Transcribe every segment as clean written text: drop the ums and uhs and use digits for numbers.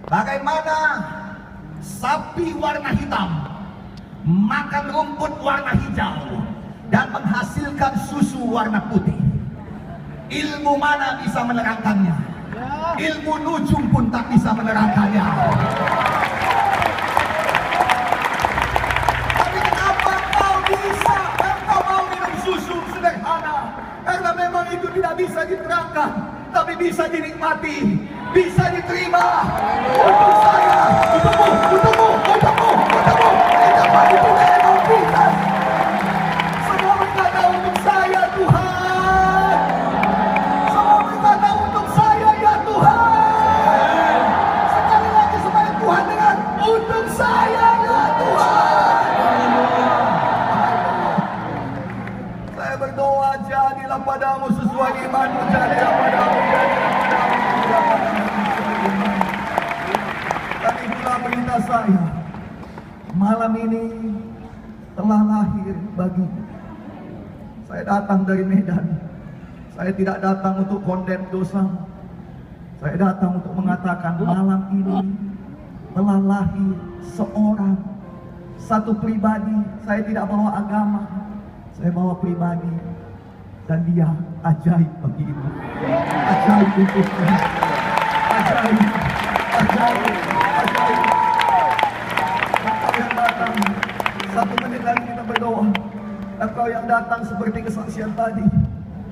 Bagaimana sapi warna hitam makan rumput warna hijau dan menghasilkan susu warna putih. Ilmu mana bisa menerangkannya? Ilmu nujum pun tak bisa menerangkannya. Tapi kenapa kau bisa? Kau mau minum susu sederhana? Karena memang itu tidak bisa diterangkan, tapi bisa dinikmati, bisa diterima. Untuk saya, untukmu, kenapa itu memang kita? Semua berkata untuk saya Tuhan. Semua berkata untuk saya ya Tuhan. Sekali lagi supaya Tuhan dengar, untuk saya ya Tuhan. Saya berdoa, jadilah padamu sesuai imanmu, jadilah padamu, dan itulah berita saya. Malam ini telah lahir bagimu. Saya datang dari Medan. Saya tidak datang untuk kondem dosa. Saya datang untuk mengatakan malam ini telah lahir seorang, satu pribadi. Saya tidak bawa agama, saya bawa pribadi. Dan dia ajaib bagi ibu. Ajaib untukmu. Ajaib. Engkau yang datang, 1 menit lagi kita berdoa. Engkau yang datang seperti kesaksian tadi.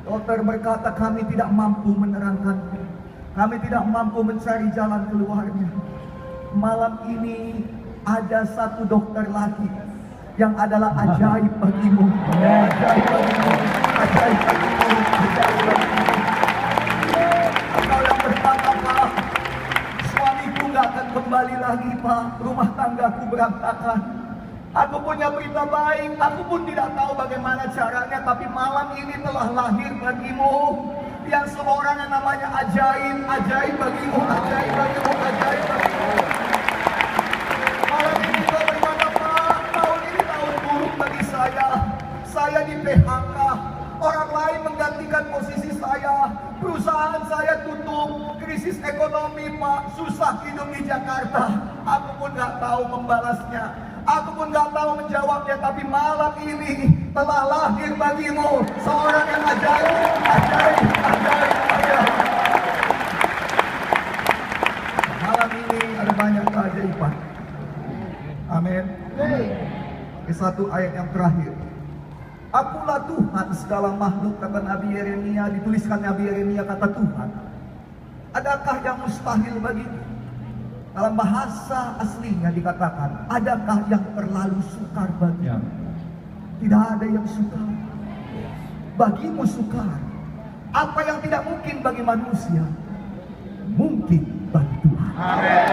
Dokter berkata kami tidak mampu menerangkannya. Kami tidak mampu mencari jalan keluarnya. Malam ini ada satu dokter lagi yang adalah ajaib bagimu. Ajaib bagimu. Ajaib bagimu. Ajaib bagimu. Engkau yang berkata, Pak, suamiku gak akan kembali lagi, Pak. Rumah tanggaku berantakan. Aku punya berita baik, aku pun tidak tahu bagaimana caranya, tapi malam ini telah lahir bagimu yang seorang yang namanya ajaib, ajaib bagimu, ajaib bagimu, ajaib bagimu. Malam ini kau berkata, Pak, tahun ini tahun buruk bagi saya. Saya di PHK, orang lain menggantikan posisi saya, perusahaan saya tutup, krisis ekonomi, Pak, susah hidup di Jakarta. Aku pun gak tahu membalasnya. Aku pun gak tahu menjawabnya, tapi malam ini telah lahir bagimu seorang yang ajaib, ajaib, ajaib, ajaib. Malam ini ada banyak keajaiban. Amin. Ini satu ayat yang terakhir. Akulah Tuhan segala makhluk, kata Nabi Yeremia, dituliskan Nabi Yeremia, kata Tuhan. Adakah yang mustahil bagimu? Dalam bahasa aslinya dikatakan, adakah yang terlalu sukar bagimu? Tidak ada yang sukar. Bagimu sukar. Apa yang tidak mungkin bagi manusia, mungkin bagi Tuhan. Amin.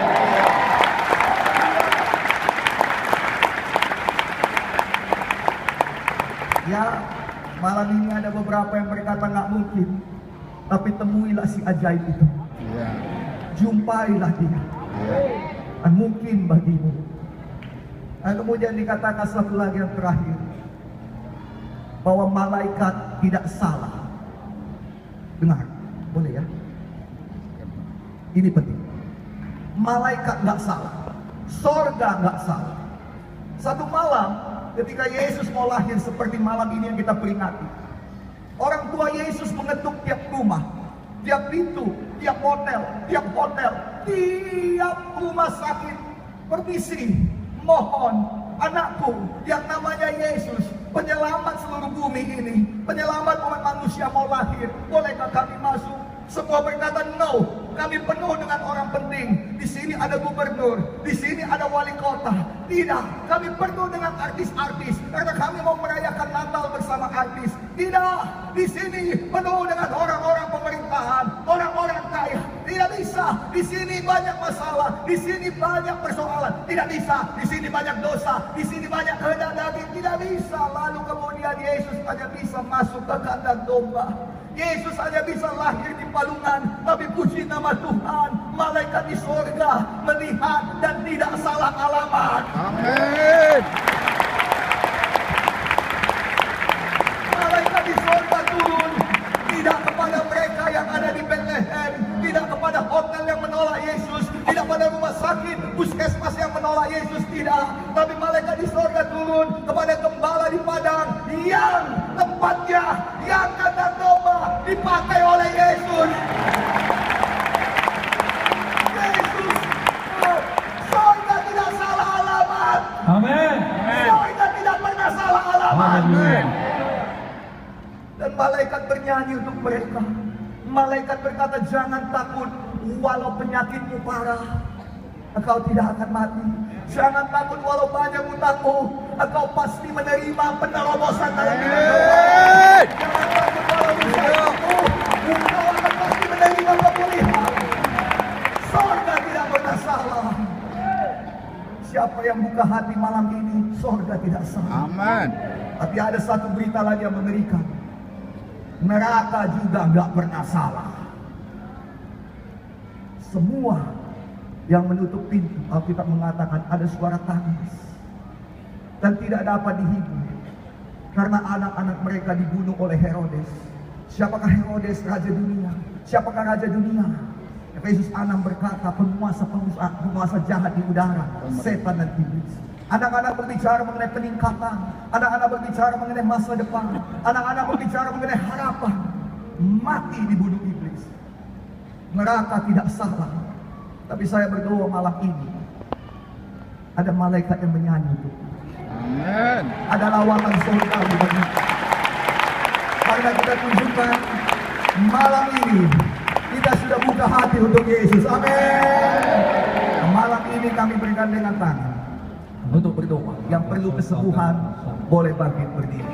Ya, malam ini ada beberapa yang berkata nggak mungkin, tapi temuilah si ajaib itu. Jumpailah dia. Dan mungkin bagimu. Dan kemudian dikatakan satu lagi yang terakhir, bahwa malaikat tidak salah. Dengar, boleh ya? Ini penting. Malaikat nggak salah, sorga nggak salah. Satu malam ketika Yesus mau lahir seperti malam ini yang kita peringati, orang tua Yesus mengetuk tiap rumah, tiap pintu, tiap hotel, tiap rumah sakit. Permisi, mohon anakku yang namanya Yesus, penyelamat seluruh bumi ini, penyelamat umat manusia mau lahir, bolehkah kami masuk? Semua berkata no, kami penuh dengan orang penting. Di sini ada gubernur, di sini ada wali kota. Tidak, kami penuh dengan artis-artis karena kami mau merayakan Natal bersama artis. Tidak, di sini penuh dengan orang-orang pemerintahan, orang-orang kaya. Tidak bisa, di sini banyak masalah, di sini banyak persoalan. Tidak bisa, di sini banyak dosa, di sini banyak kehendak daging. Tidak bisa. Lalu kemudian Yesus hanya bisa masuk ke kandang domba. Yesus hanya bisa lahir di palungan, tapi puji nama Tuhan, malaikat di sorga melihat dan tidak salah alamat. Amin. Malaikat di sorga turun, tidak kepada mereka yang ada di Bethlehem, tidak kepada hotel yang menolak Yesus, tidak pada rumah menolak Yesus, tidak. Tapi malaikat di sorga turun kepada gembala di padang yang tempatnya, yang kata domba dipakai oleh Yesus. Yesus, sorga tidak salah alamat. Amin. Sorga tidak pernah salah alamat. Amin. Dan malaikat bernyanyi untuk mereka. Malaikat berkata, jangan takut, walau penyakitmu parah, engkau tidak akan mati. Jangan takut, walau banyak utangmu, engkau pasti menerima penerobosan dalam hidupmu. Jangan takut, walau usiamu, engkau akan pasti menerima pemulihan. Sorga tidak pernah salah. Siapa yang buka hati malam ini, sorga tidak salah. Amin. Tapi ada satu berita lagi yang mengerikan. Neraka juga nggak pernah salah. Semua yang menutup pintu, Alkitab mengatakan ada suara tangis dan tidak dapat dihibur karena anak-anak mereka dibunuh oleh Herodes. Siapakah Herodes? Raja dunia. Siapakah raja dunia? Efesus 6 berkata, penguasa jahat di udara, setan dan iblis. Anak-anak berbicara mengenai peningkatan, anak-anak berbicara mengenai masa depan, anak-anak berbicara mengenai harapan. Mati dibunuh iblis. Neraka tidak salah. Tapi saya berdoa malam ini, ada malaikat yang menyanyi untuk Amin. ada lawakan surga bagi kita. Karena kita tunjukkan malam ini kita sudah buka hati untuk Yesus. Amin. Malam ini kami berikan dengan tangan untuk berdoa. Yang perlu kesembuhan boleh bangkit berdiri.